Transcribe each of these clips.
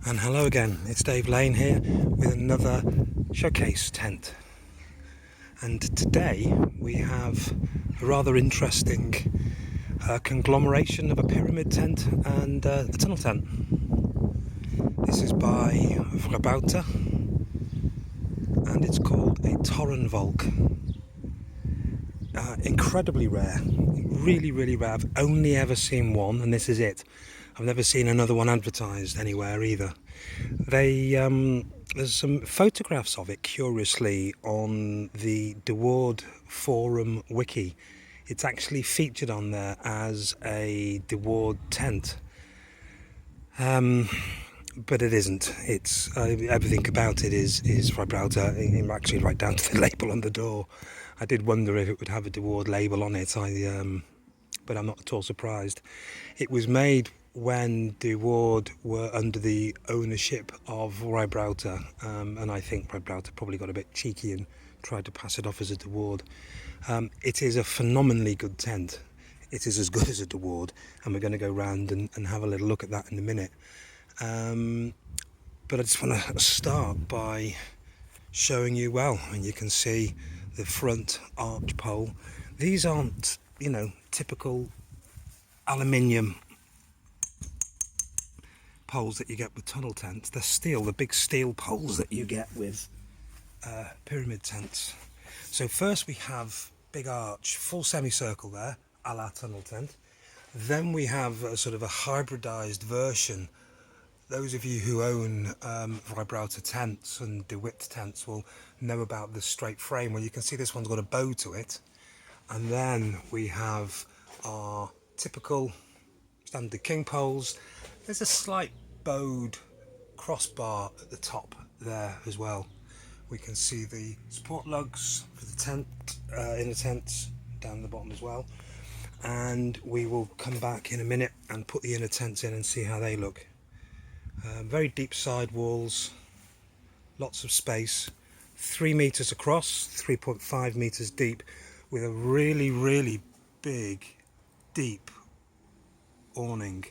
And hello again, it's Dave Lane here with another showcase tent. And today we have a rather interesting conglomeration of a pyramid tent and a tunnel tent. This is by Vrijbuiter and it's called a Torenvalk. Incredibly rare, really rare. I've only ever seen one and this is it. I've never seen another one advertised anywhere either. There's some photographs of it, curiously, on the DeWard Forum wiki. It's actually featured on there as a DeWard tent, but it isn't. It's everything about it is Vrijbuiter, actually right down to the label on the door. I did wonder if it would have a DeWard label on it, but I'm not at all surprised. It was made when DeWard were under the ownership of Vrijbuiter, and I think Vrijbuiter probably got a bit cheeky and tried to pass it off as a DeWard. It is a phenomenally good tent. It is as good as a DeWard, and we're going to go round and have a little look at that in a minute. But I just want to start by showing you, and you can see the front arch pole. These aren't, typical aluminium poles that you get with tunnel tents. They're steel, the big steel poles that you get with pyramid tents. So first we have big arch, full semicircle there, a la tunnel tent. Then we have a sort of a hybridized version. Those of you who own Vrijbuiter tents and DeWitt tents will know about the straight frame. Well, you can see this one's got a bow to it. And then we have our typical standard king poles. There's a slight bowed crossbar at the top there as well. We can see the support lugs for the tent, inner tents down the bottom as well. And we will come back in a minute and put the inner tents in and see how they look. Very deep side walls, lots of space, 3 meters across, 3.5 meters deep, with a really big, deep awning.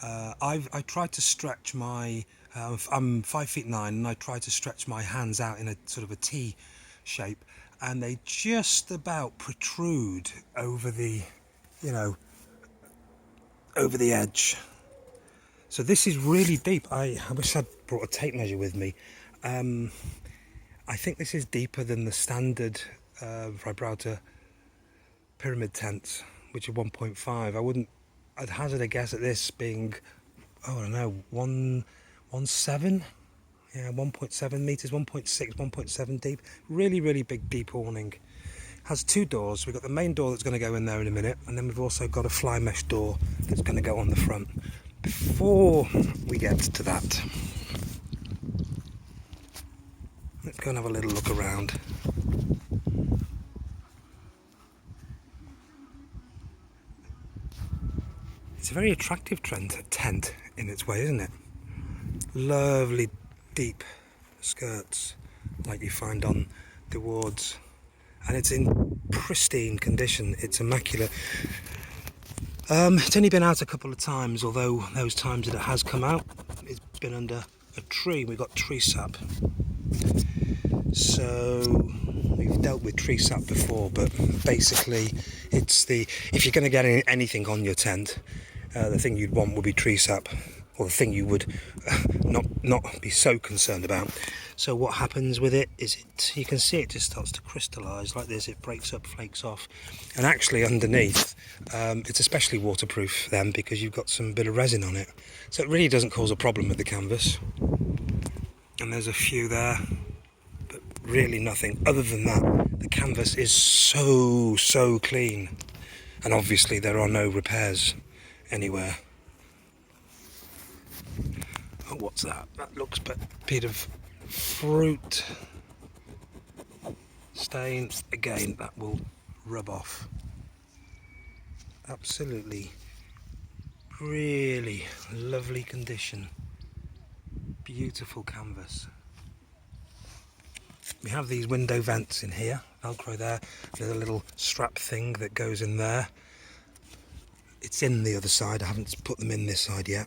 I tried to stretch my, I'm 5'9", and I tried to stretch my hands out in a sort of a T shape, and they just about protrude over the, over the edge. So this is really deep. I wish I'd brought a tape measure with me. I think this is deeper than the standard Vrijbuiter pyramid tents, which are 1.5. I'd hazard a guess at this being, I don't know, 1.7? Yeah, 1.7 meters, 1.6, 1.7 deep. Really big, deep awning. Has 2 doors. We've got the main door that's going to go in there in a minute, and then we've also got a fly mesh door that's going to go on the front. Before we get to that, let's go and have a little look around. It's a very attractive tent in its way, isn't it? Lovely deep skirts like you find on DeWards, and it's in pristine condition. It's immaculate. It's only been out a couple of times, although those times that it has come out, it's been under a tree. We've got tree sap. So we've dealt with tree sap before, but basically if you're going to get anything on your tent, the thing you'd want would be tree sap, or the thing you would not be so concerned about. So what happens with it is you can see it just starts to crystallise like this. It breaks up, flakes off, and actually underneath it's especially waterproof then because you've got some bit of resin on it, so it really doesn't cause a problem with the canvas. And there's a few there, but really nothing other than that. The canvas is so clean, and obviously there are no repairs anywhere. Oh, what's that? That looks a bit of fruit stain. Again, that will rub off. Absolutely, really lovely condition. Beautiful canvas. We have these window vents in here, Velcro there. There's a little strap thing that goes in there. It's in the other side. I haven't put them in this side yet.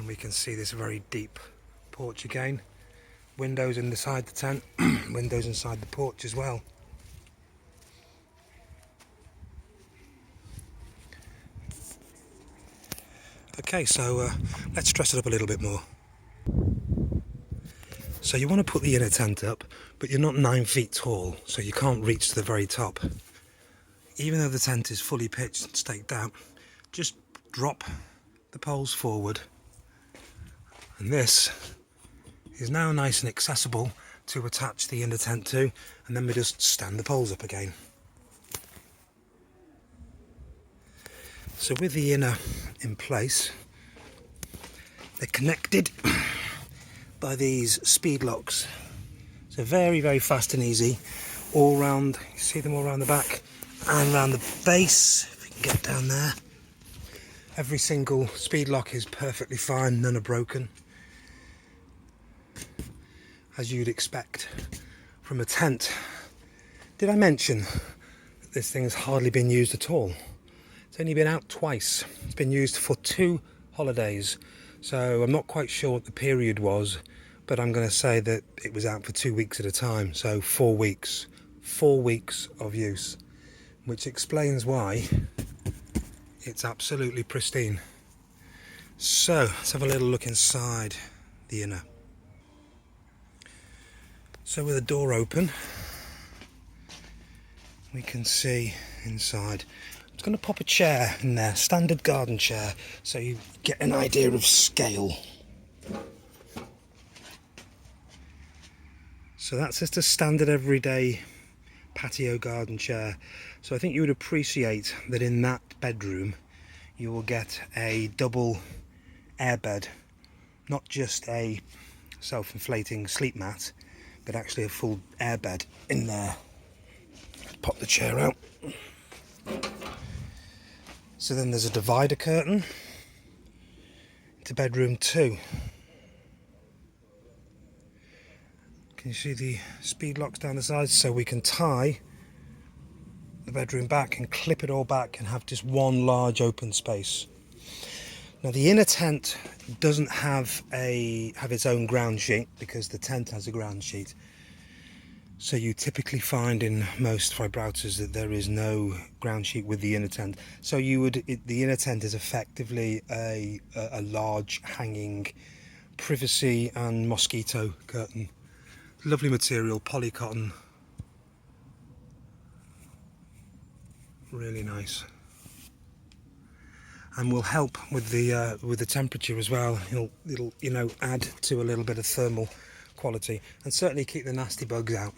And we can see this very deep porch again. Windows inside the tent, windows inside the porch as well. Okay, so let's dress it up a little bit more. So you want to put the inner tent up, but you're not 9 feet tall, so you can't reach to the very top. Even though the tent is fully pitched and staked out, just drop the poles forward. And this is now nice and accessible to attach the inner tent to, and then we just stand the poles up again. So with the inner in place, they're connected by these speed locks. So very, very fast and easy all round. You see them all around the back and around the base, if you can get down there. Every single speed lock is perfectly fine, none are broken, as you'd expect from a tent. Did I mention that this thing has hardly been used at all? It's only been out twice. It's been used for 2 holidays, so I'm not quite sure what the period was, but I'm going to say that it was out for 2 weeks at a time, so 4 weeks. 4 weeks of use, which explains why it's absolutely pristine. So let's have a little look inside the inner. So with the door open, we can see inside. I'm just going to pop a chair in there, standard garden chair, so you get an idea of scale. So that's just a standard everyday patio garden chair. So I think you would appreciate that in that bedroom you will get a double airbed, not just a self-inflating sleep mat, but actually a full airbed in there. Pop the chair out. So then there's a divider curtain to bedroom 2. Can you see the speed locks down the sides? So we can tie the bedroom back and clip it all back and have just one large open space. Now the inner tent doesn't have its own ground sheet, because the tent has a ground sheet. So you typically find in most Vrijbuiters that there is no ground sheet with the inner tent. So the inner tent is effectively a large hanging privacy and mosquito curtain. Lovely material, poly cotton. Really nice. And will help with the temperature as well. It'll add to a little bit of thermal quality, and certainly keep the nasty bugs out.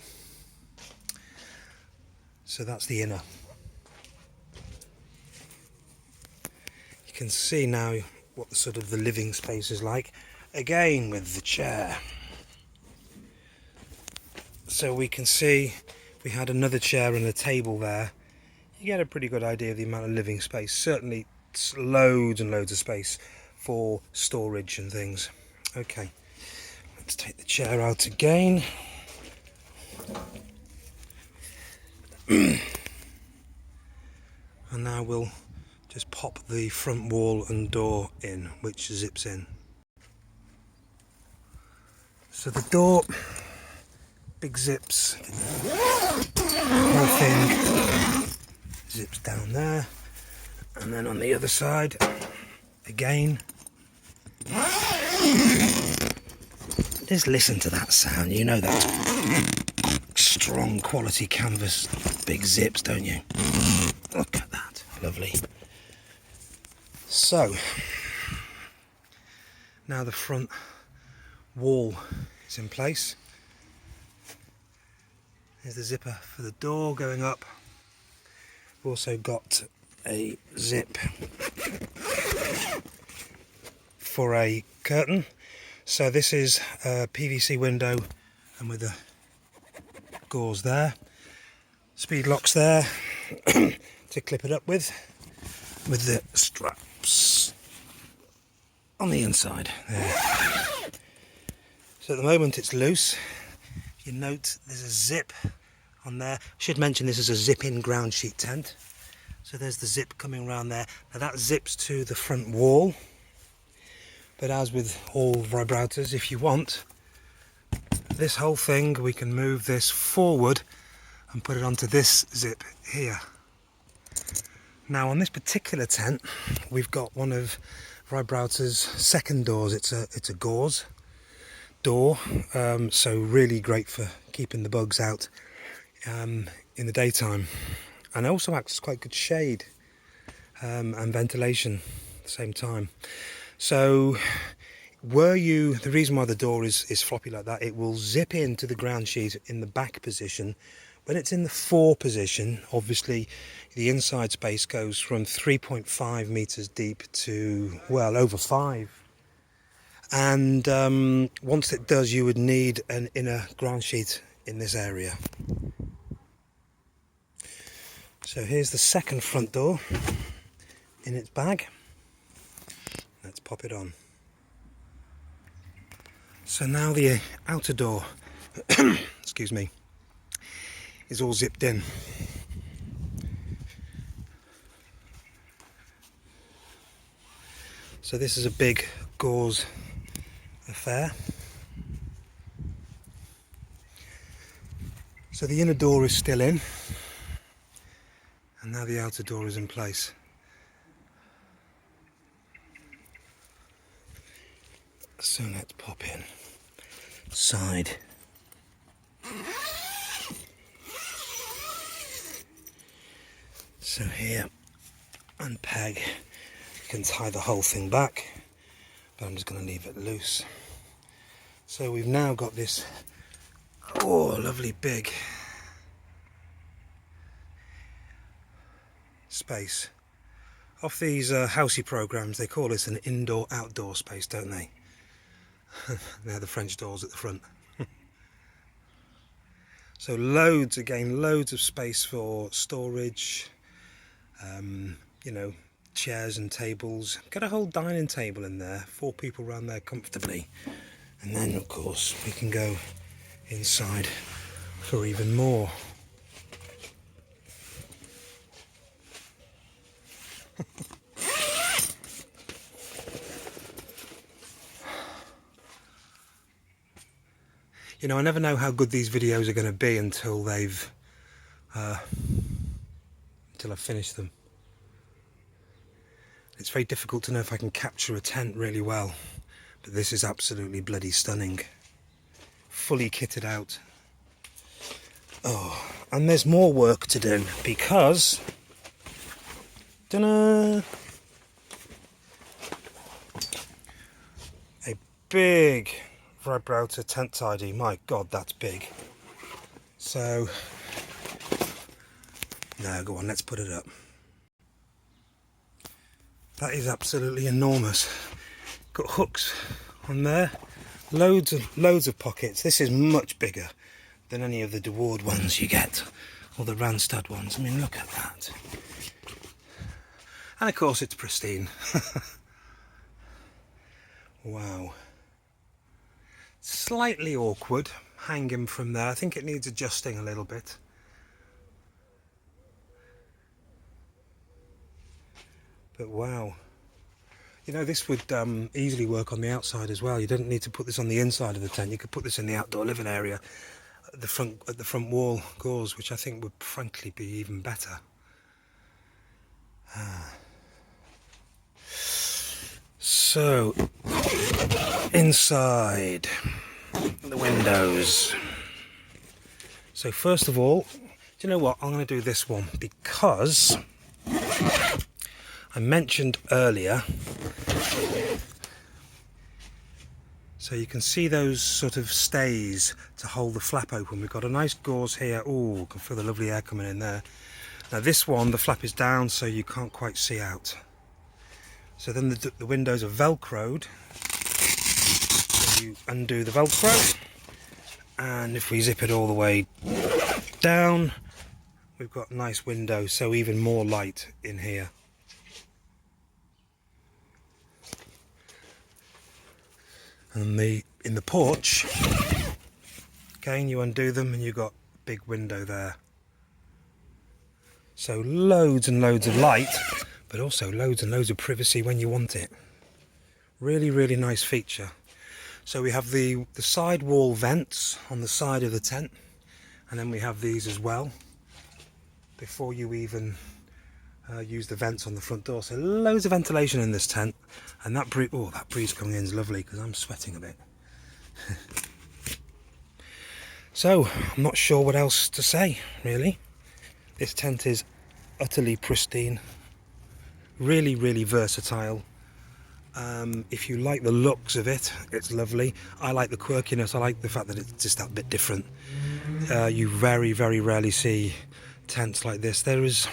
So that's the inner. You can see now what the living space is like, again with the chair. So we can see if we had another chair and a table there, you get a pretty good idea of the amount of living space. Certainly loads and loads of space for storage and things. Okay, let's take the chair out again. And now we'll just pop the front wall and door in, which zips in. So the door, big zips, whole thing zips down there, and then on the other side again. Just listen to that sound, you know that strong quality canvas, big zips, don't you? Look at that, lovely. So now the front wall is in place. There's the zipper for the door going up. We've also got a zip for a curtain. So this is a PVC window, and with the gauze there, speed locks there to clip it up with the straps on the inside there. So at the moment it's loose. If you note, there's a zip on there. I should mention this is a zip-in ground sheet tent. So there's the zip coming around there. Now that zips to the front wall. But as with all Vrijbuiters, if you want, this whole thing, we can move this forward and put it onto this zip here. Now on this particular tent, we've got one of Vrijbuiter's second doors. It's a gauze door, so really great for keeping the bugs out in the daytime, and also acts as quite good shade and ventilation at the same time. So the reason why the door is floppy like that, it will zip into the ground sheet in the back position. When it's in the fore position, obviously the inside space goes from 3.5 meters deep to, well, over 5. And once it does, you would need an inner ground sheet in this area. So here's the second front door in its bag. Let's pop it on. So now the outer door, excuse me, is all zipped in. So this is a big gauze affair. So the inner door is still in, and now the outer door is in place. So let's pop in side. So here, unpeg, you can tie the whole thing back, but I'm just going to leave it loose. So we've now got this, oh, lovely big space. Off these housey programs, they call this an indoor-outdoor space, don't they? They're the French doors at the front. So loads of space for storage, you know, chairs and tables. Got a whole dining table in there, 4 people around there comfortably. And then of course we can go inside for even more. You know, I never know how good these videos are going to be until I've finished them. It's very difficult to know if I can capture a tent really well, but this is absolutely bloody stunning. Fully kitted out. Oh, and there's more work to do because, a big Vrijbuiter tent tidy. My God, that's big. So, no, go on, let's put it up. That is absolutely enormous. Got hooks on there, loads of pockets. This is much bigger than any of the Deward ones you get, or the Randstad ones. I mean, look at that. And of course it's pristine. Wow. Slightly awkward hanging from there. I think it needs adjusting a little bit. But wow. You know, this would easily work on the outside as well. You don't need to put this on the inside of the tent. You could put this in the outdoor living area at the front wall gauze, which I think would frankly be even better. So, inside the windows. So first of all, do you know what? I'm going to do this one because I mentioned earlier, so you can see those sort of stays to hold the flap open. We've got a nice gauze here. Oh, you can feel the lovely air coming in there. Now this one, the flap is down so you can't quite see out. So then the windows are velcroed. So you undo the velcro, and if we zip it all the way down, we've got a nice window, so even more light in here. And in the porch, again you undo them and you've got a big window there. So loads and loads of light, but also loads and loads of privacy when you want it. Really, really nice feature. So we have the side wall vents on the side of the tent, and then we have these as well before you even use the vents on the front door. So loads of ventilation in this tent, and that breeze coming in is lovely because I'm sweating a bit. So I'm not sure what else to say really. This tent is utterly pristine, really, really versatile. If you like the looks of it, it's lovely. I like the quirkiness. I like the fact that it's just that bit different. You very, very rarely see tents like this. There is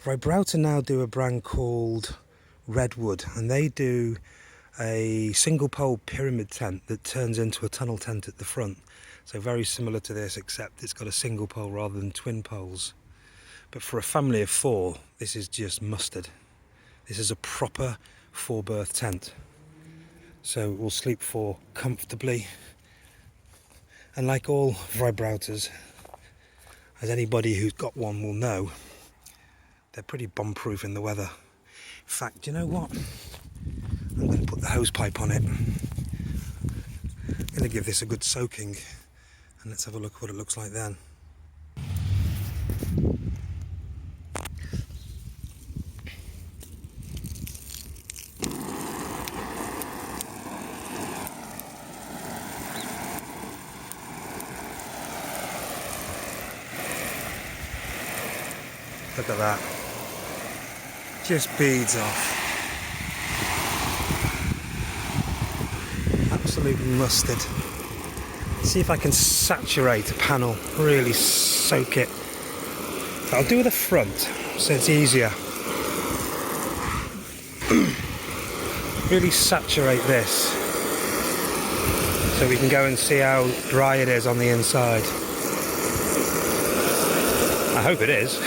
Vrijbuiter now do a brand called Redwood, and they do a single pole pyramid tent that turns into a tunnel tent at the front. So very similar to this, except it's got a single pole rather than twin poles. But for a family of 4, this is just mustard. This is a proper 4-berth tent. So we'll sleep 4 comfortably. And like all Vrijbuiters, as anybody who's got one will know, they're pretty bomb-proof in the weather. In fact, you know what? I'm going to put the hose pipe on it. I'm going to give this a good soaking, and let's have a look at what it looks like then. Look at that. Just beads off. Absolute mustard. See if I can saturate a panel, really soak it. I'll do the front so it's easier. Really saturate this so we can go and see how dry it is on the inside. I hope it is.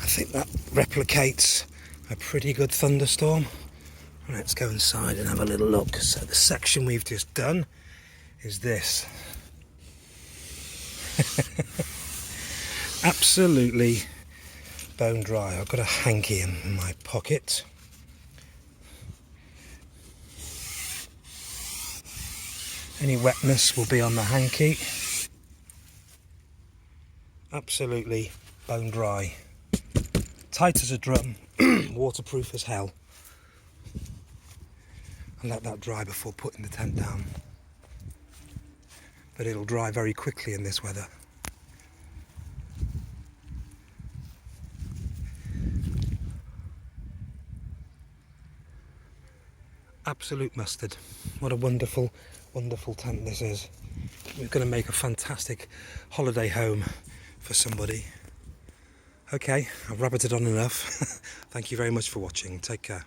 I think that replicates a pretty good thunderstorm. Let's go inside and have a little look. So the section we've just done is this. Absolutely bone dry. I've got a hanky in my pocket. Any wetness will be on the hanky. Absolutely bone dry. Tight as a drum, waterproof as hell. And let that dry before putting the tent down. But it'll dry very quickly in this weather. Absolute mustard. What a wonderful, wonderful tent this is. We're going to make a fantastic holiday home for somebody. Okay, I've rabbited on enough. Thank you very much for watching. Take care.